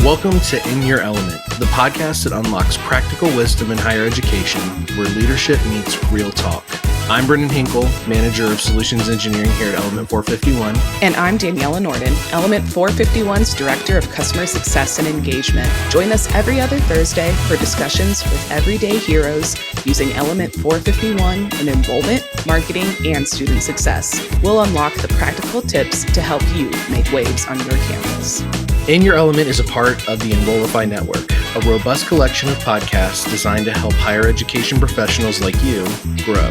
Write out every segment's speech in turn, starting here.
Welcome to In Your Element, the podcast that unlocks practical wisdom in higher education, where leadership meets real talk. I'm Brendan Henkel, Manager of Solutions Engineering here at Element 451. And I'm Daniella Nordin, Element 451's Director of Customer Success and Engagement. Join us every other Thursday for discussions with everyday heroes using Element 451 in enrollment, marketing, and student success. We'll unlock the practical tips to help you make waves on your campus. In Your Element is a part of the Enrollify Network, a robust collection of podcasts designed to help higher education professionals like you grow.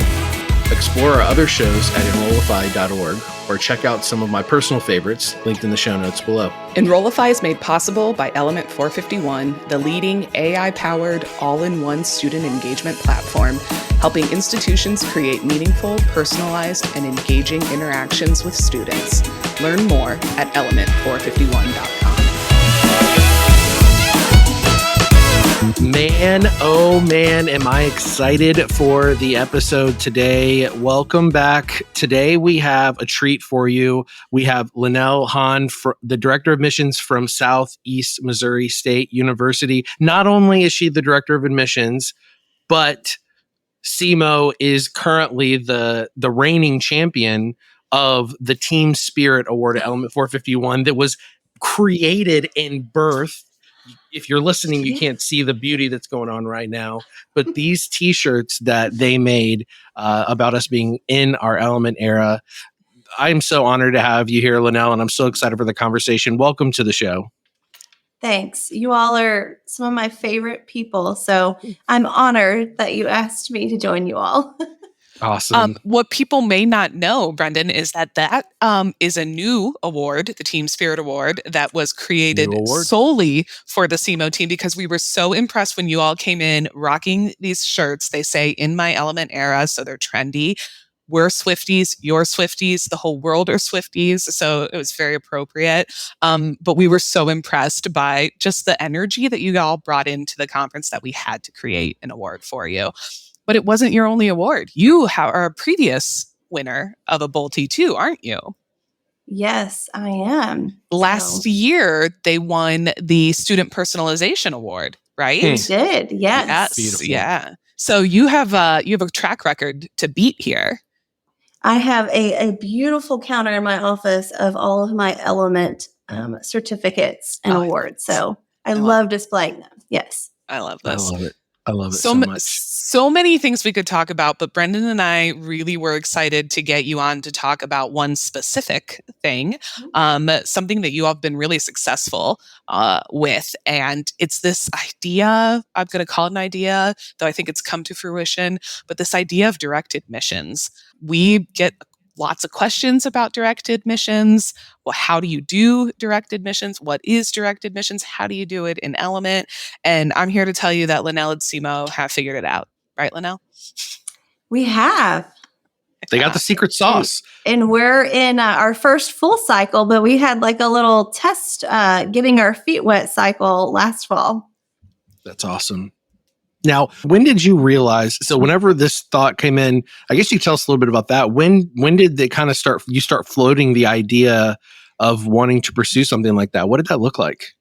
Explore our other shows at enrollify.org or check out some of my personal favorites linked in the show notes below. Enrollify is made possible by Element 451, the leading AI-powered all-in-one student engagement platform, helping institutions create meaningful, personalized, and engaging interactions with students. Learn more at element451.com. Man, oh man, am I excited for the episode today. Welcome back. Today we have a treat for you. We have Lenell Hahn, the Director of Admissions from Southeast Missouri State University. Not only is she the Director of Admissions, but SEMO is currently the reigning champion of the Team Spirit Award at Element 451 that was created and birthed. If you're listening, you can't see the beauty that's going on right now. But these T-shirts that they made about us being in our Element era, I'm so honored to have you here, Lenell, and I'm so excited for the conversation. Welcome to the show. Thanks. You all are some of my favorite people, so I'm honored that you asked me to join you all. Awesome. What people may not know, Brendan, is that is a new award, the Team Spirit Award, that was created solely for the SEMO team because we were so impressed when you all came in rocking these shirts. They say in my Element era, so they're trendy. We're Swifties, you're Swifties, the whole world are Swifties. So it was very appropriate. But we were so impressed by just the energy that you all brought into the conference that we had to create an award for you. But it wasn't your only award. You are a previous winner of a Bolte too, aren't you? Yes, I am. Last year, they won the Student Personalization Award, right? They did, yes. Beautiful. Yeah. So you have a track record to beat here. I have a beautiful counter in my office of all of my Element certificates and awards. So I love displaying them. Yes. I love this. I love it so much. So many things we could talk about, but Brendan and I really were excited to get you on to talk about one specific thing, something that you all have been really successful with. And it's this idea, I'm going to call it an idea, though I think it's come to fruition, but this idea of direct admissions. We get lots of questions about direct admissions. Well, how do you do direct admissions? What is direct admissions? How do you do it in Element? And I'm here to tell you that Lenell and SEMO have figured it out. Right, Lenell? We have. They got the secret sauce. And we're in our first full cycle, but we had like a little test getting our feet wet cycle last fall. That's awesome. Now, when did you realize, so whenever this thought came in, I guess you tell us a little bit about that. When did they kind of start floating the idea of wanting to pursue something like that? What did that look like?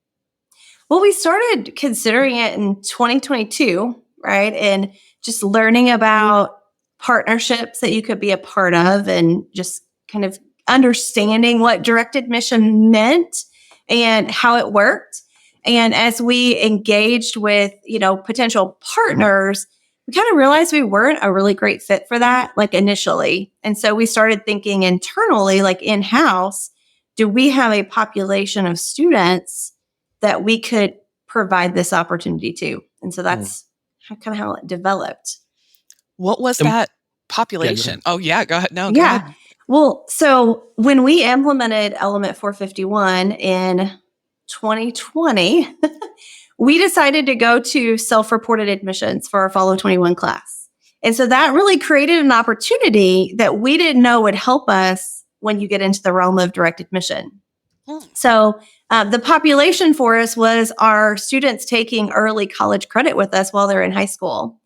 Well, we started considering it in 2022, right? And just learning about partnerships that you could be a part of and just kind of understanding what direct admission meant and how it worked. And as we engaged with, potential partners, we kind of realized we weren't a really great fit for that, like initially. And so we started thinking internally, like in-house, do we have a population of students that we could provide this opportunity to? And so that's kind of how it developed. What was that population? Go ahead. No, go ahead. Well, so when we implemented Element 451 in 2020, we decided to go to self-reported admissions for our Follow 21 class. And so that really created an opportunity that we didn't know would help us when you get into the realm of direct admission. So the population for us was our students taking early college credit with us while they're in high school.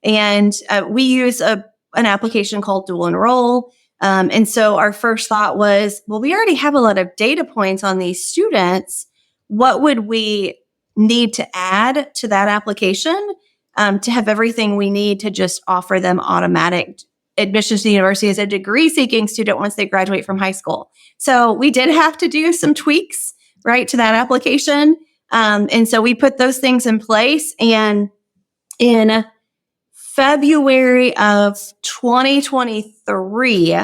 And we use an application called Dual Enroll. And so our first thought was, well, we already have a lot of data points on these students. What would we need to add to that application to have everything we need to just offer them automatic admissions to the university as a degree-seeking student once they graduate from high school. So we did have to do some tweaks, right, to that application. And so we put those things in place. And in February of 2023,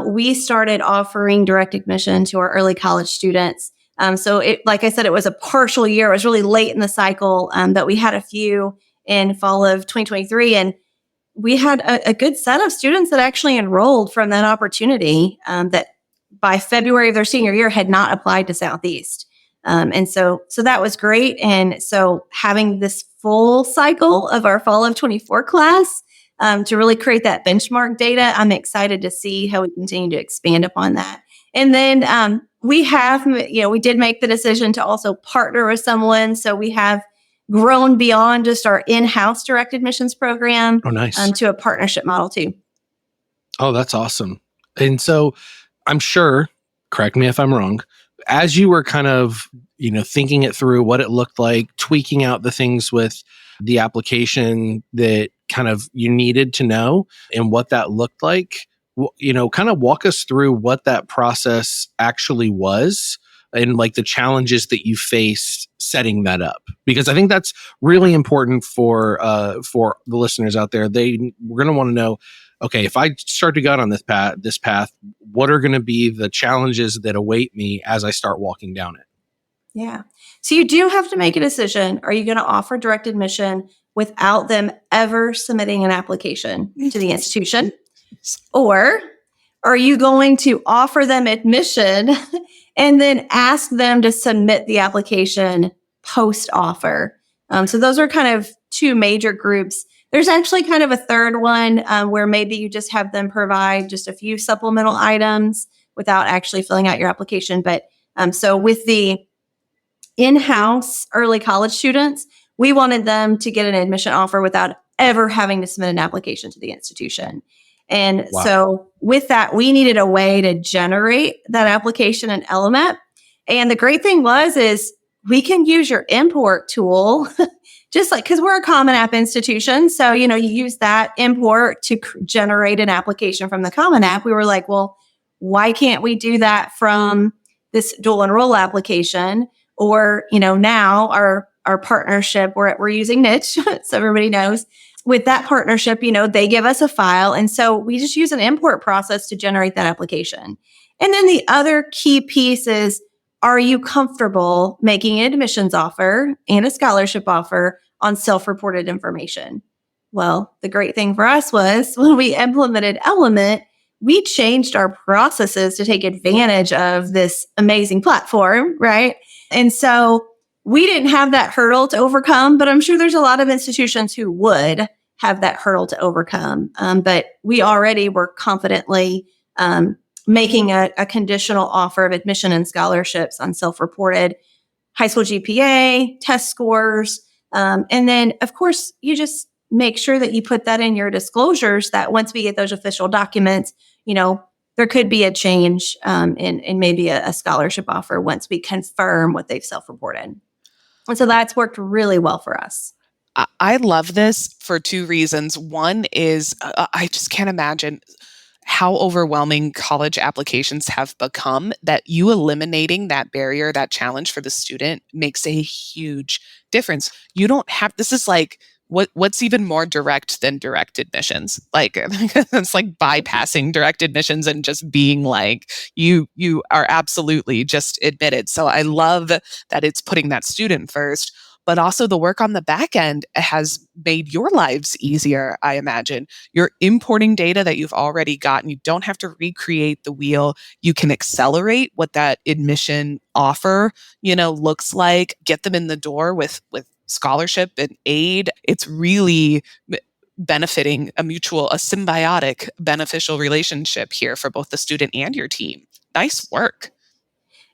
we started offering direct admission to our early college students. So like I said, it was a partial year. It was really late in the cycle, but we had a few in fall of 2023. And we had a good set of students that actually enrolled from that opportunity that by February of their senior year had not applied to Southeast. And so that was great. And so having this full cycle of our fall of 24 class to really create that benchmark data, I'm excited to see how we continue to expand upon that. And then we did make the decision to also partner with someone. So we have grown beyond just our in-house direct admissions program to a partnership model too. Oh, that's awesome. And so I'm sure, correct me if I'm wrong, as you were kind of, thinking it through what it looked like, tweaking out the things with the application that kind of you needed to know and what that looked like, kind of walk us through what that process actually was and like the challenges that you faced setting that up, because I think that's really important for the listeners out there. We're going to want to know, okay, if I start to go on this path, what are going to be the challenges that await me as I start walking down it? Yeah. So you do have to make a decision. Are you going to offer direct admission without them ever submitting an application to the institution? Or are you going to offer them admission and then ask them to submit the application post-offer? So those are kind of two major groups. There's actually kind of a third one where maybe you just have them provide just a few supplemental items without actually filling out your application. But so with the in-house early college students, we wanted them to get an admission offer without ever having to submit an application to the institution. And so with that, we needed a way to generate that application in Element. And the great thing is we can use your import tool, just like, because we're a Common App institution. So, you use that import to generate an application from the Common App. We were like, well, why can't we do that from this dual enroll application? Or, now our partnership, we're using Niche, so everybody knows. With that partnership, they give us a file. And so we just use an import process to generate that application. And then the other key piece is, are you comfortable making an admissions offer and a scholarship offer on self-reported information? Well, the great thing for us was when we implemented Element, we changed our processes to take advantage of this amazing platform, right? And so we didn't have that hurdle to overcome, but I'm sure there's a lot of institutions who would have that hurdle to overcome. But we already were confidently making a conditional offer of admission and scholarships on self-reported high school GPA, test scores. And then, of course, you just make sure that you put that in your disclosures that once we get those official documents, there could be a change in maybe a scholarship offer once we confirm what they've self-reported. And so that's worked really well for us. I love this for two reasons. One is I just can't imagine how overwhelming college applications have become, that you eliminating that barrier, that challenge for the student makes a huge difference. You don't have, this is like, what's even more direct than direct admissions? Like, it's like bypassing direct admissions and just being like, you are absolutely just admitted. So I love that it's putting that student first, but also the work on the back end has made your lives easier, I imagine. You're importing data that you've already gotten. You don't have to recreate the wheel. You can accelerate what that admission offer, looks like, get them in the door with scholarship and aid. It's really benefiting a symbiotic, beneficial relationship here for both the student and your team. Nice work.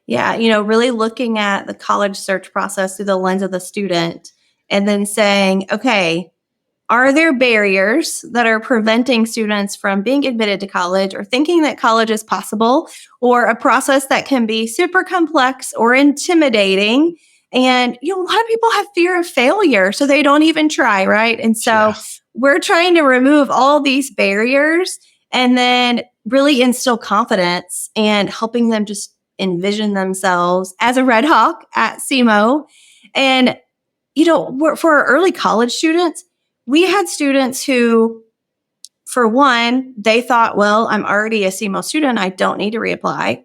Yeah, really looking at the college search process through the lens of the student and then saying, okay, are there barriers that are preventing students from being admitted to college or thinking that college is possible, or a process that can be super complex or intimidating? And, a lot of people have fear of failure, so they don't even try, right? And so we're trying to remove all these barriers and then really instill confidence and helping them just envision themselves as a Red Hawk at SEMO. And, for our early college students, we had students who, for one, they thought, well, I'm already a SEMO student. I don't need to reapply.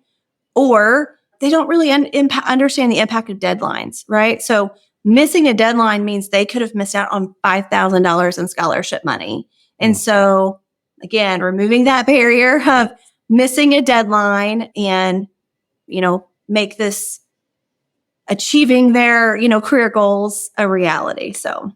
Or they don't really understand the impact of deadlines, right? So missing a deadline means they could have missed out on $5,000 in scholarship money. And so, again, removing that barrier of missing a deadline and, make this achieving their, career goals a reality. So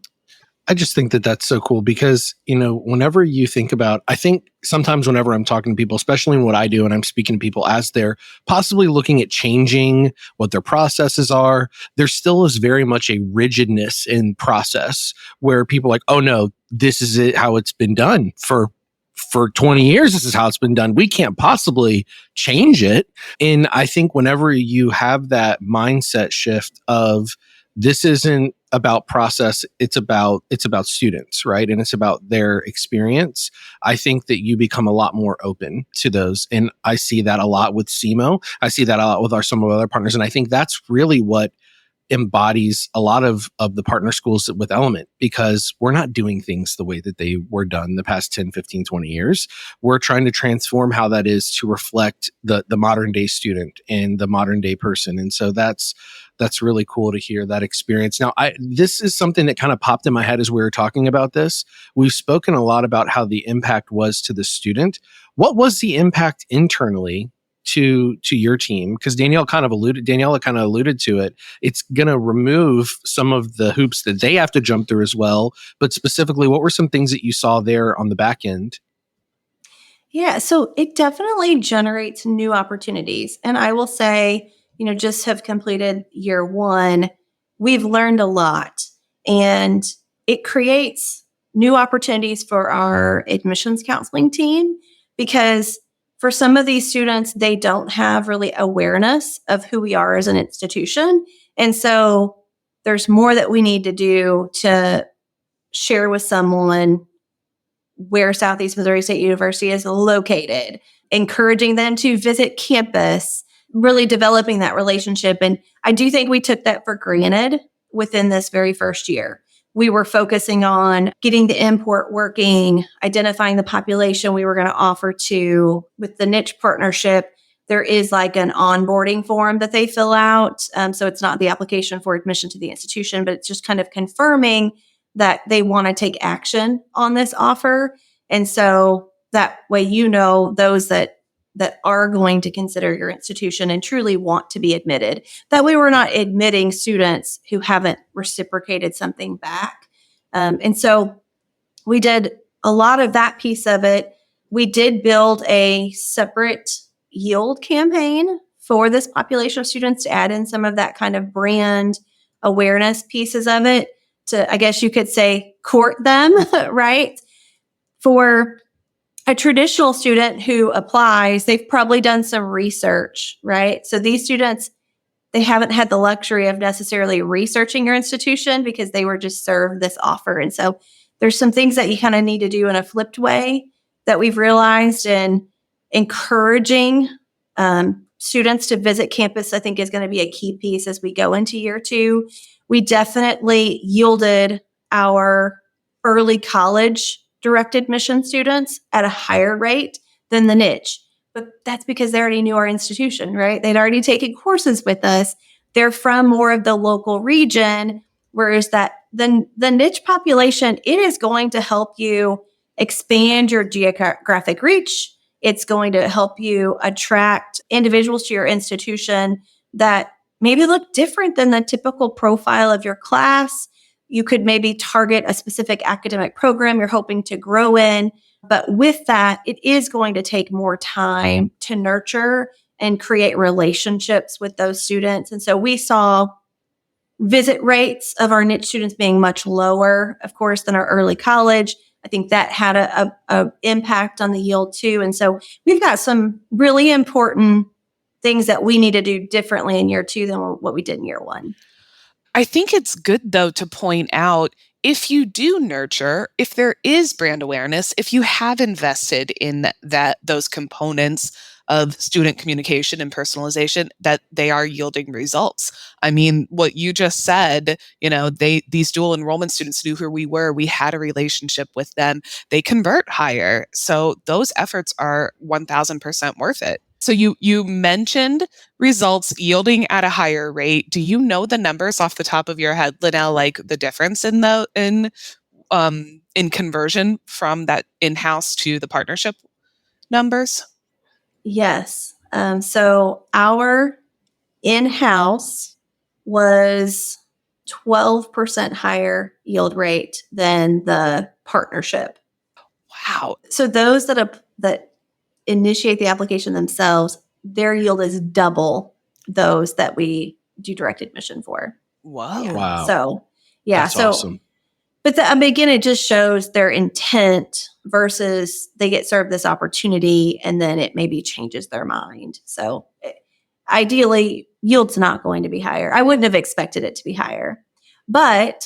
I just think that that's so cool because, whenever you think about, I think sometimes whenever I'm talking to people, especially in what I do, and I'm speaking to people as they're possibly looking at changing what their processes are, there still is very much a rigidness in process where people are like, oh no, this is it, how it's been done for 20 years. This is how it's been done. We can't possibly change it. And I think whenever you have that mindset shift of, this isn't about process, it's about students, right? And it's about their experience. I think that you become a lot more open to those. And I see that a lot with SEMO. I see that a lot with some of our other partners. And I think that's really what embodies a lot of the partner schools with Element, because we're not doing things the way that they were done the past 10, 15, 20 years. We're trying to transform how that is to reflect the modern day student and the modern day person. And so that's really cool to hear that experience. Now, this is something that kind of popped in my head as we were talking about this. We've spoken a lot about how the impact was to the student. What was the impact internally to your team? Because Daniella kind of alluded to it. It's going to remove some of the hoops that they have to jump through as well. But specifically, what were some things that you saw there on the back end? Yeah, so it definitely generates new opportunities. And I will say, just have completed year one, we've learned a lot. And it creates new opportunities for our admissions counseling team, because for some of these students, they don't have really awareness of who we are as an institution. And so there's more that we need to do to share with someone where Southeast Missouri State University is located, encouraging them to visit campus, really developing that relationship. And I do think we took that for granted within this very first year. We were focusing on getting the import working, identifying the population we were going to offer to. With the niche partnership, there is like an onboarding form that they fill out. So it's not the application for admission to the institution, but it's just kind of confirming that they want to take action on this offer. And so that way, those that are going to consider your institution and truly want to be admitted. That way we're not admitting students who haven't reciprocated something back. And so we did a lot of that piece of it. We did build a separate yield campaign for this population of students to add in some of that kind of brand awareness pieces of it, to, I guess you could say, court them, right? For a traditional student who applies, they've probably done some research, right? So these students, they haven't had the luxury of necessarily researching your institution because they were just served this offer. And so there's some things that you kind of need to do in a flipped way that we've realized, and encouraging students to visit campus, I think, is going to be a key piece as we go into year two. We definitely yielded our early college direct admission students at a higher rate than the niche. But that's because they already knew our institution, right? They'd already taken courses with us. They're from more of the local region, whereas the niche population, it is going to help you expand your geographic reach. It's going to help you attract individuals to your institution that maybe look different than the typical profile of your class. You could maybe target a specific academic program you're hoping to grow in. But with that, it is going to take more time to nurture and create relationships with those students. And so we saw visit rates of our niche students being much lower, of course, than our early college. I think that had a impact on the yield too. And so we've got some really important things that we need to do differently in year two than what we did in year one. I think it's good, though, to point out if you do nurture, if there is brand awareness, if you have invested in those components of student communication and personalization, that they are yielding results. I mean, what you just said, these dual enrollment students knew who we were. We had a relationship with them. They convert higher. So those efforts are 1000% worth it. So you mentioned results yielding at a higher rate. Do you know the numbers off the top of your head, Lenell, like the difference in conversion from that in-house to the partnership numbers? Yes. So our in-house was 12% higher yield rate than the partnership. Wow. So those that initiate the application themselves, their yield is double those that we do direct admission for. Whoa. Yeah. Wow. So, yeah. That's awesome. But again, it just shows their intent versus they get served this opportunity and then it maybe changes their mind. So ideally, yield's not going to be higher. I wouldn't have expected it to be higher. But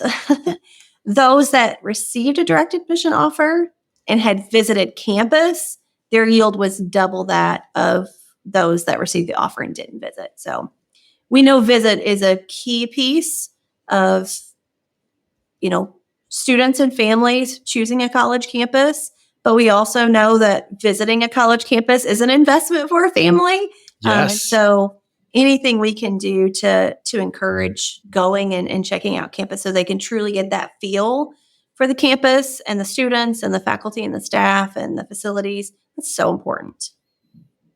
those that received a direct admission offer and had visited campus, their yield was double that of those that received the offer and didn't visit. So we know visit is a key piece of, students and families choosing a college campus, but we also know that visiting a college campus is an investment for a family. Yes. So anything we can do to encourage going and checking out campus so they can truly get that feel for the campus and the students and the faculty and the staff and the facilities, that's so important.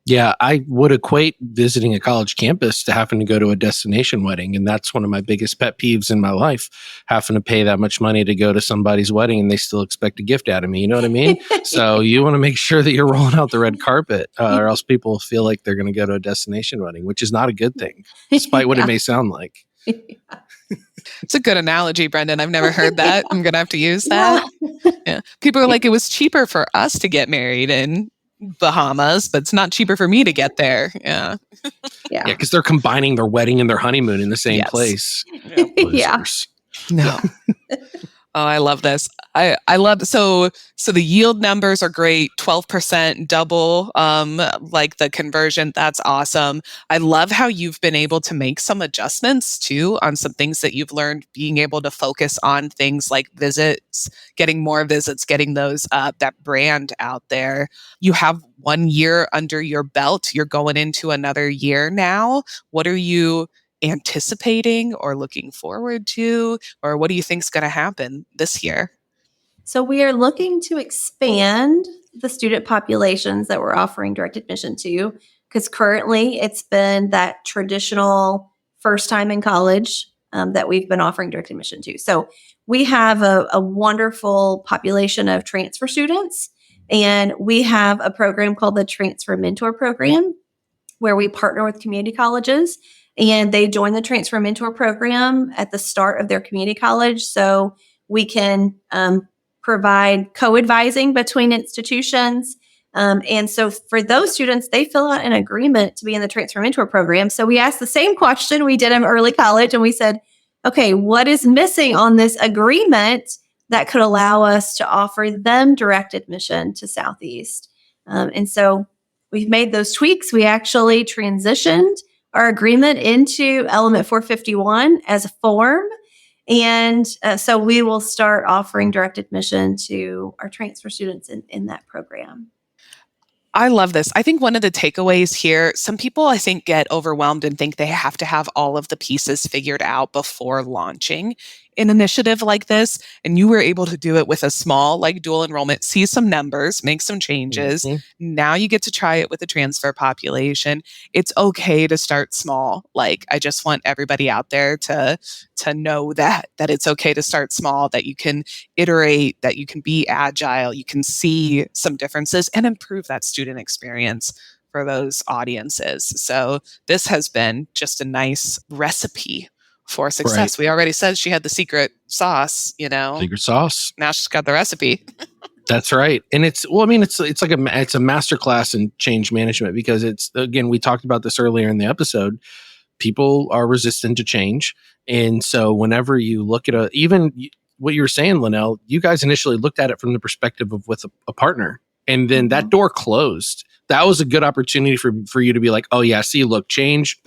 Yeah, I would equate visiting a college campus to having to go to a destination wedding. And that's one of my biggest pet peeves in my life, having to pay that much money to go to somebody's wedding and they still expect a gift out of me. You know what I mean? So you want to make sure that you're rolling out the red carpet or else people feel like they're going to go to a destination wedding, which is not a good thing, despite what it may sound like. It's a good analogy, Brendan. I've never heard that. I'm going to have to use that. Yeah. People are like, it was cheaper for us to get married in Bahamas, but it's not cheaper for me to get there. Yeah. Yeah. Yeah, because they're combining their wedding and their honeymoon in the same place. Yeah. No. Oh, I love this. I love so the yield numbers are great. 12% double, like the conversion. That's awesome. I love how you've been able to make some adjustments too on some things that you've learned, being able to focus on things like visits, getting more visits, getting those that brand out there. You have 1 year under your belt. You're going into another year now. What are you anticipating or looking forward to, or what do you think is going to happen this year? So we are looking to expand the student populations that we're offering direct admission to, because currently it's been that traditional first time in college that we've been offering direct admission to. So we have a wonderful population of transfer students, and we have a program called the Transfer Mentor Program, where we partner with community colleges and they join the Transfer Mentor Program at the start of their community college. So we can provide co-advising between institutions. And so for those students, they fill out an agreement to be in the Transfer Mentor Program. So we asked the same question we did in early college, and we said, okay, what is missing on this agreement that could allow us to offer them direct admission to Southeast? And so we've made those tweaks. We actually transitioned our agreement into Element 451 as a form. And so we will start offering direct admission to our transfer students in that program. I love this. I think one of the takeaways here, some people I think get overwhelmed and think they have to have all of the pieces figured out before launching an initiative like this. And you were able to do it with a small, like dual enrollment, see some numbers, make some changes. Mm-hmm. Now you get to try it with a transfer population. It's okay to start small. Like, I just want everybody out there to know that it's okay to start small, that you can iterate, that you can be agile, you can see some differences and improve that student experience for those audiences. So this has been just a nice recipe for success. Right. We already said she had the secret sauce, Secret sauce. Now she's got the recipe. That's right. And it's like it's a masterclass in change management, because it's, again, we talked about this earlier in the episode. people are resistant to change. And so whenever you look at what you were saying, Lenell, you guys initially looked at it from the perspective of with a partner, and then that door closed. That was a good opportunity for you to be like, oh yeah, see, look, change,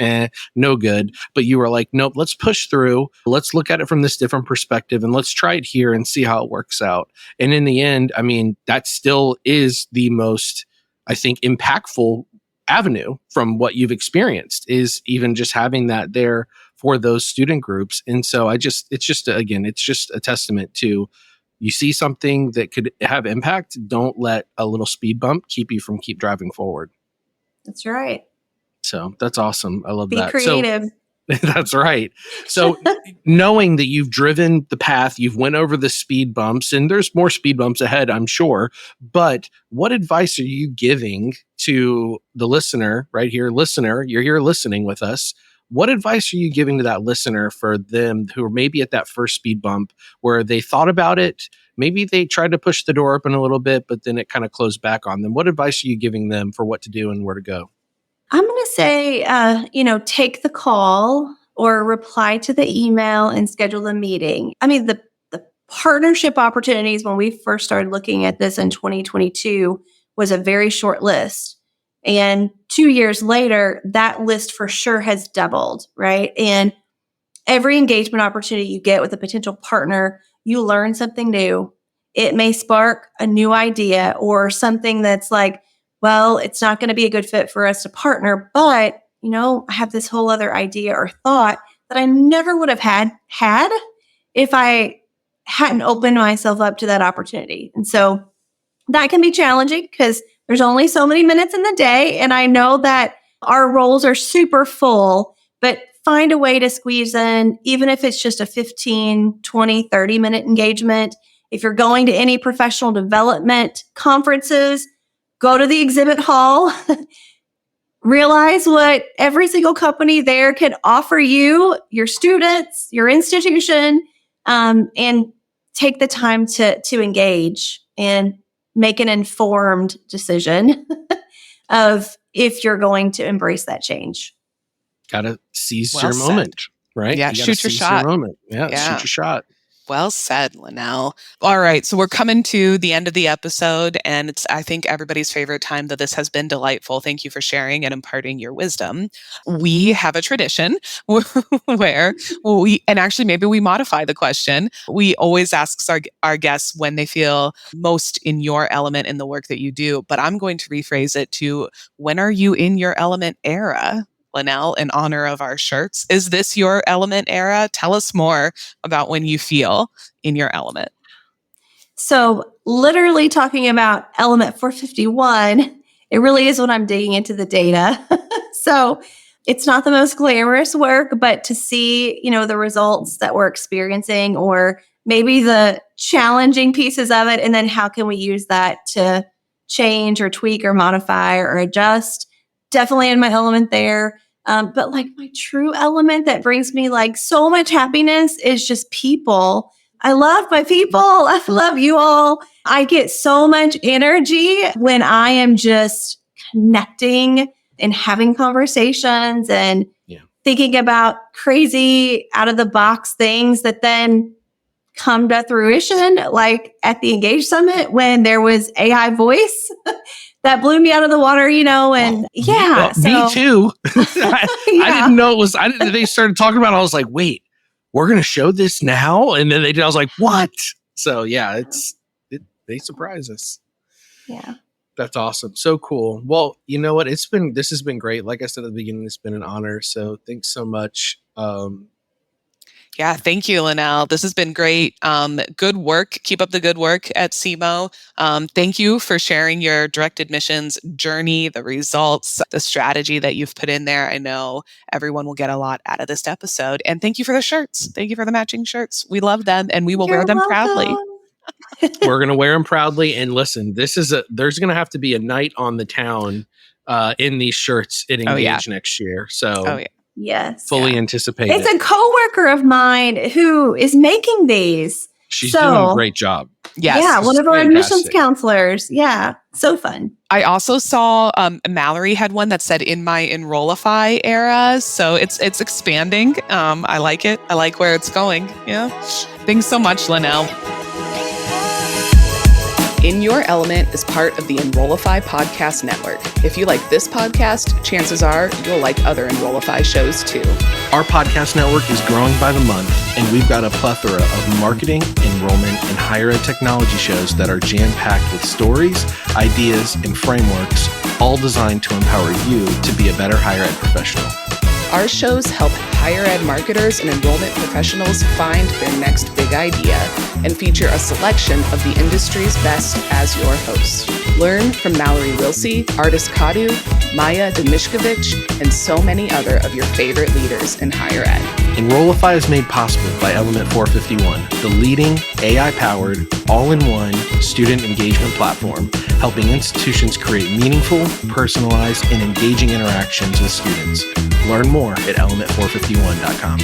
no good. But you were like, nope, let's push through. Let's look at it from this different perspective and let's try it here and see how it works out. And in the end, I mean, that still is the most, I think, impactful avenue from what you've experienced, is even just having that there for those student groups. And so it's just a testament to, you see something that could have impact, don't let a little speed bump keep you from keep driving forward. That's right. So that's awesome. I love Be that. creative. That's right. So knowing that you've driven the path, you've went over the speed bumps, and there's more speed bumps ahead, I'm sure. But what advice are you giving to the listener right here? Listener, you're here listening with us. What advice are you giving to that listener for them who are maybe at that first speed bump where they thought about it? Maybe they tried to push the door open a little bit, but then it kind of closed back on them. What advice are you giving them for what to do and where to go? I'm going to say, take the call or reply to the email and schedule the meeting. I mean, the partnership opportunities when we first started looking at this in 2022 was a very short list. And 2 years later, that list for sure has doubled, right? And every engagement opportunity you get with a potential partner, you learn something new. It may spark a new idea or something that's like, well, it's not going to be a good fit for us to partner, but, I have this whole other idea or thought that I never would have had if I hadn't opened myself up to that opportunity. And so that can be challenging because there's only so many minutes in the day. And I know that our roles are super full, but find a way to squeeze in, even if it's just a 15, 20, 30-minute engagement. If you're going to any professional development conferences, go to the exhibit hall, realize what every single company there can offer you, your students, your institution, and take the time to engage and make an informed decision of if you're going to embrace that change. Got to seize your moment, right? Yeah, shoot your shot. Yeah, shoot your shot. Well said, Lenell. All right, so we're coming to the end of the episode, and it's, I think, everybody's favorite time that this has been delightful. Thank you for sharing and imparting your wisdom. We have a tradition where and actually maybe we modify the question. We always ask our guests when they feel most in your element in the work that you do, but I'm going to rephrase it to, when are you in your element era? Lenell, in honor of our shirts. Is this your element era? Tell us more about when you feel in your element. So literally talking about element 451, it really is when I'm digging into the data. So it's not the most glamorous work, but to see, the results that we're experiencing or maybe the challenging pieces of it, and then how can we use that to change or tweak or modify or adjust. Definitely in my element there. But like my true element that brings me like so much happiness is just people. I love my people. I love you all. I get so much energy when I am just connecting and having conversations and thinking about crazy out of the box things that then come to fruition, like at the Engage Summit when there was AI voice that blew me out of the water, and me too. I didn't know it was, they started talking about it. I was like, wait, we're going to show this now? And then I was like, what? So they surprise us. Yeah. That's awesome. So cool. Well, you know what? This has been great. Like I said at the beginning, it's been an honor. So thanks so much. Yeah, thank you, Lenell. This has been great. Good work. Keep up the good work at SEMO. Thank you for sharing your direct admissions journey, the results, the strategy that you've put in there. I know everyone will get a lot out of this episode. And thank you for the shirts. Thank you for the matching shirts. We love them and we will wear them proudly. We're going to wear them proudly. And listen, there's going to have to be a night on the town in these shirts at Engage next year. So yes, fully anticipate it's a coworker of mine who is making these. She's doing a great job. Yes. Yeah, one of our fantastic. admissions counselors. Yeah, so fun. I also saw Mallory had one that said in my Enrollify era. So it's expanding. I like it. I like where it's going. Yeah. Thanks so much, Lenell. In Your Element is part of the Enrollify podcast network. If you like this podcast, chances are you'll like other Enrollify shows too. Our podcast network is growing by the month, and we've got a plethora of marketing, enrollment, and higher ed technology shows that are jam-packed with stories, ideas, and frameworks, all designed to empower you to be a better higher ed professional. Our shows help higher ed marketers and enrollment professionals find their next big idea and feature a selection of the industry's best as your host. Learn from Mallory Wilsey, Artis Kadu, Maya Demishkovich, and so many other of your favorite leaders in higher ed. Enrollify is made possible by Element 451, the leading AI-powered, all-in-one student engagement platform, helping institutions create meaningful, personalized, and engaging interactions with students. Learn more at element451.com.